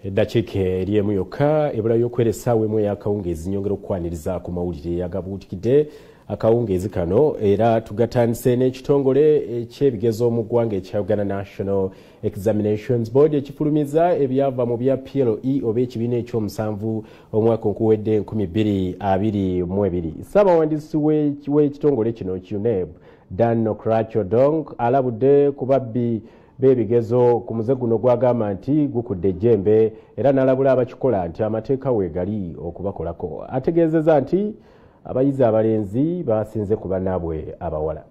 Dakiika eriemu yokka ebula y'okweresa wemu y'akawungeezi nyongera okwaniriza ku mawulire agabuutikidde akawungeezi kano era tugatandise n'ekitongole eky'ebigezo mu ggwanga ekya Uganda National Examinations Board ekifulumiza ebyava mu bya PLE oba ekibiina ekyomusanvu omwaka okuwedde 2022. Ssaabawandiisi w'ekitongole kino Uneb alabudde ku babbi b'ebigezo ku muze guno gwagamba nti gukudde ejjembe era n'alabula abakikola nti amateeka weegali okubakolako. Ategeezezza nti abayizi abalenzi baasinze ku bannaabwe abawala.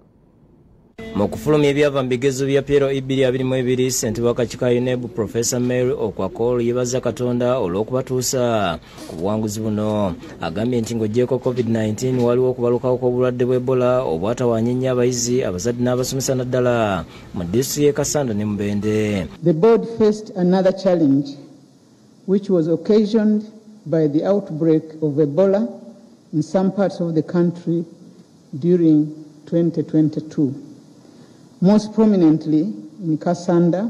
Mu kufulumya ebyava mu bigezo bya PLE 2022 ssentebe w'akakiiko ka Uneb Professor Mary Okwakol yeebaza Katonda olw'okubatuusa ku buwanguzi buno. Agambye nti ng'oggyeko COVID-19 waliwo okubalukawo kw'obulwadde bw'Ebola obwatawaanya ennyo abayizi abazadde n'abasomesa naddala mu disitulikiti y'e Kasanda ne Mubende. The board faced another challenge which was occasioned by the outbreak of Ebola in some parts of the country during 2022. Most prominently in Kasanda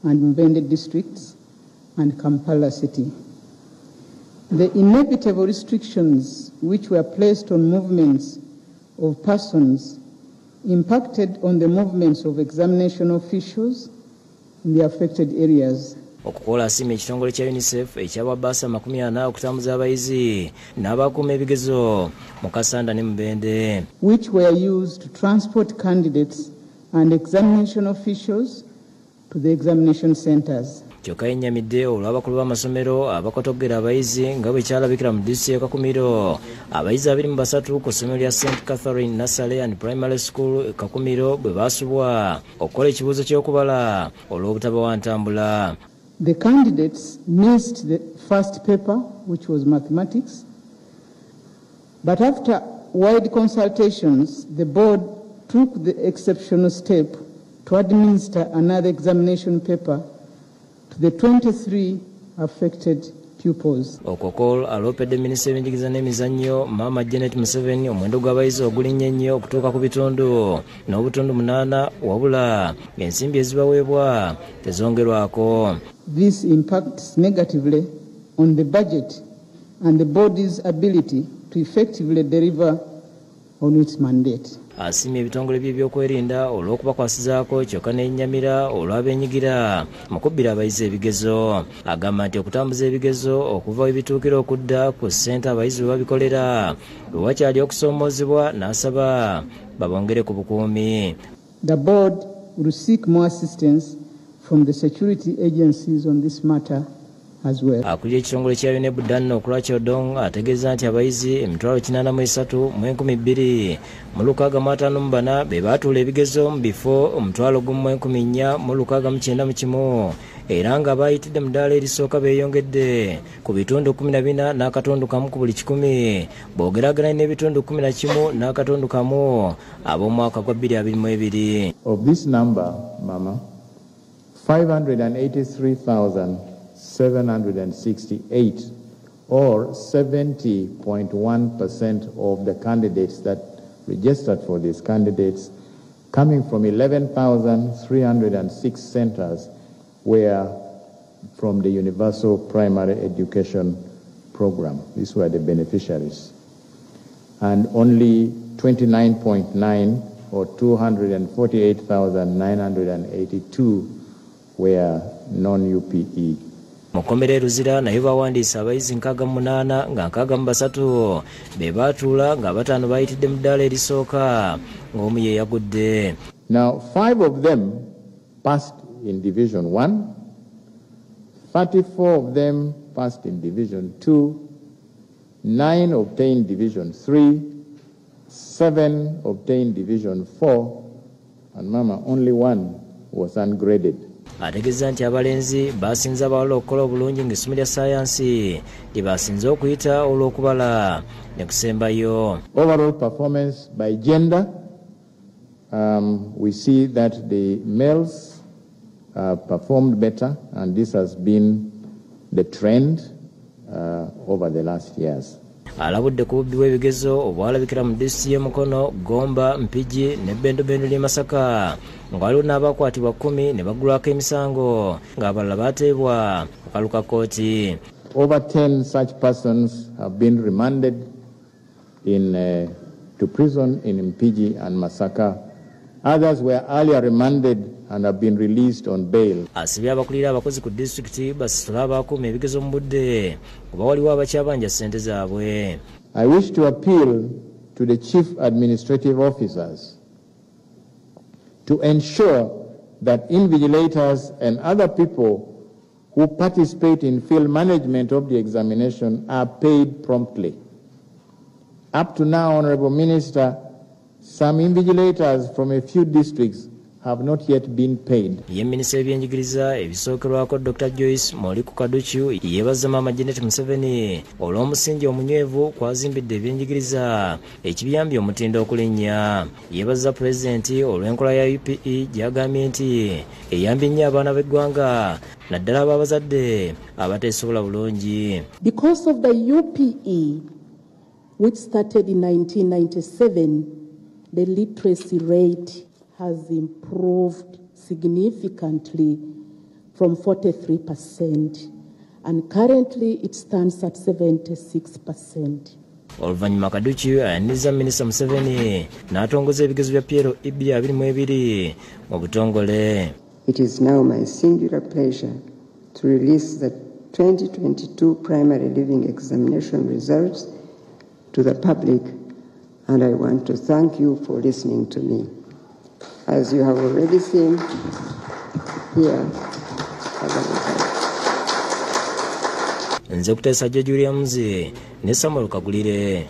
and Mubende districts and Kampala city. The inevitable restrictions which were placed on movements of persons impacted on the movements of examination officials in the affected areas. Okukola asiima ekitongole kya UNICEF ekya Babba 40 okutambuza abayizi n'abakuuma ebigezo mu Kasanda ne Mubende, which were used to transport candidates and examination officials to the examination centers. Kyokka yennyamidde olw'abakulu b'amasomero abakotogera abayizi nga bwe kyalabikira mu disitulikiti y'e Kakumiro. Abayizi 23 ku ssomero lya St. Catherine Nursery and Primary School e Kakumiro bwe baasubwa okukola ekibuuzo ky'okubala olw'obutaba wa ntambula. The candidates missed the first paper, which was mathematics, but after wide consultations, the board took the exceptional step to administer another examination paper to the 23 affected pupils. Okwakol alopedde minisita w'ebyenjigiriza n'emizannyo Maama Janet Museveni omuwendo gw'abayizi ogulinnye nnyo okutuuka ku bitundu n'obutundu 8 wabula ensimbi ezibaweebwa tezongerwako. This impacts negatively on the budget and the body's ability to effectively deliver on its mandate. Asiimye ebitongole by'ebyokwerinda olw'okubakwasizaako kyokka n'ennyamira olw'abenyigira mu kubbira abayizi ebigezo. Agamba nti okutambuza ebigezo okuva ebituukira okudda ku ssente abayizi bwe babikolera bwe wakyali okusoomoozebwa n'asaba babongere ku bukuumi. The board will seek more assistance from the security agencies on this matter as well. Akulira ekitongole kya Uneb ategeeza nti abayizi 833,162 mu 654 be baatuula ebigezo mu bifo 1,491 era nga baayitidde mu ddaala erisooka beeyongedde ku bitundu 14 n'akatundu kamu ku buli 100 boogeraganya n'ebitundu 11 n'akatundu kamu ab'omwaka gwa 2022. Of this number, Mama, 583,768 or 70.1% of the candidates that registered for these candidates coming from 11,306 centers were from the Universal Primary Education Program. These were the beneficiaries. And only 29.9 or 248,982 were non-UPE. Mukomere Ruzira naye bawandiisa abayizi 68 nga 63 be baatuula nga 5 bayitidde mu ddaala erisooka ng'omu ye yagudde. Now 5 of them passed in Division 1, 34 of them passed in Division 2, 9 obtained Division 3, 7 obtained Division 4, and Mama, only 1 was ungraded. Ategeeza nti abalenzi baasinze abawala okukola obulungi ng'essomo lya saayansi lye baasinze okuyita olw'okubala ne kusembayo. Overall performance by gender, we see that the males performed better, and this has been the trend over the last years. Alabudde ku bubbi bw'ebigezo obwalabikira mu disitulikiti y'e Mukono, Gomba, Mpigi ne Bendobendo ly'e Masaka nga waliwo n'abakwatibwa 10 ne baggulwako emisango ng'abalala baateebwa kapaluka kooti. Over 10 such persons have been remanded to prison in Mpigi and Masaka. Others were earlier remanded and have been released on bail. Asibye abakulira abakozi ku district basitula abakuuma ebigezo mu budde kuba waliwo abakyabanja ssente zaabwe. I wish to appeal to the chief administrative officers to ensure that invigilators and other people who participate in field management of the examination are paid promptly. Up to now, Honorable Minister, some invigilators from a few districts have not yet been paid. Ye Minisita w'ebyenjigiriza ebisookerwako Dr. Joyce Moliku Kaduchu yeebaza Maama Janet Museveni olw'omusingi omunywevu kwazimbidde ebyenjigiriza ekibiyambye omutindo okulinnya. Yeebaza Pulezidenti olw'enkola ya UPE gy'agambye nti eyambye nnyo abaana b'eggwanga naddala ab'abazadde abateesobola bulungi. Because of the UPE, which started in 1997, the literacy rate has improved significantly from 43%, and currently it stands at 76%. Oluvannyuma Kaduchi ayaniriza Minisita Museveni n'atongoza ebigezo bya Piero Ibiri 22 mu butongole. It is now my singular pleasure to release the 2022 primary living examination results to the public, and I want to thank you for listening to me. As you have already seen here, nze kuteesa Julia Muzi ne Samuel Kagulire.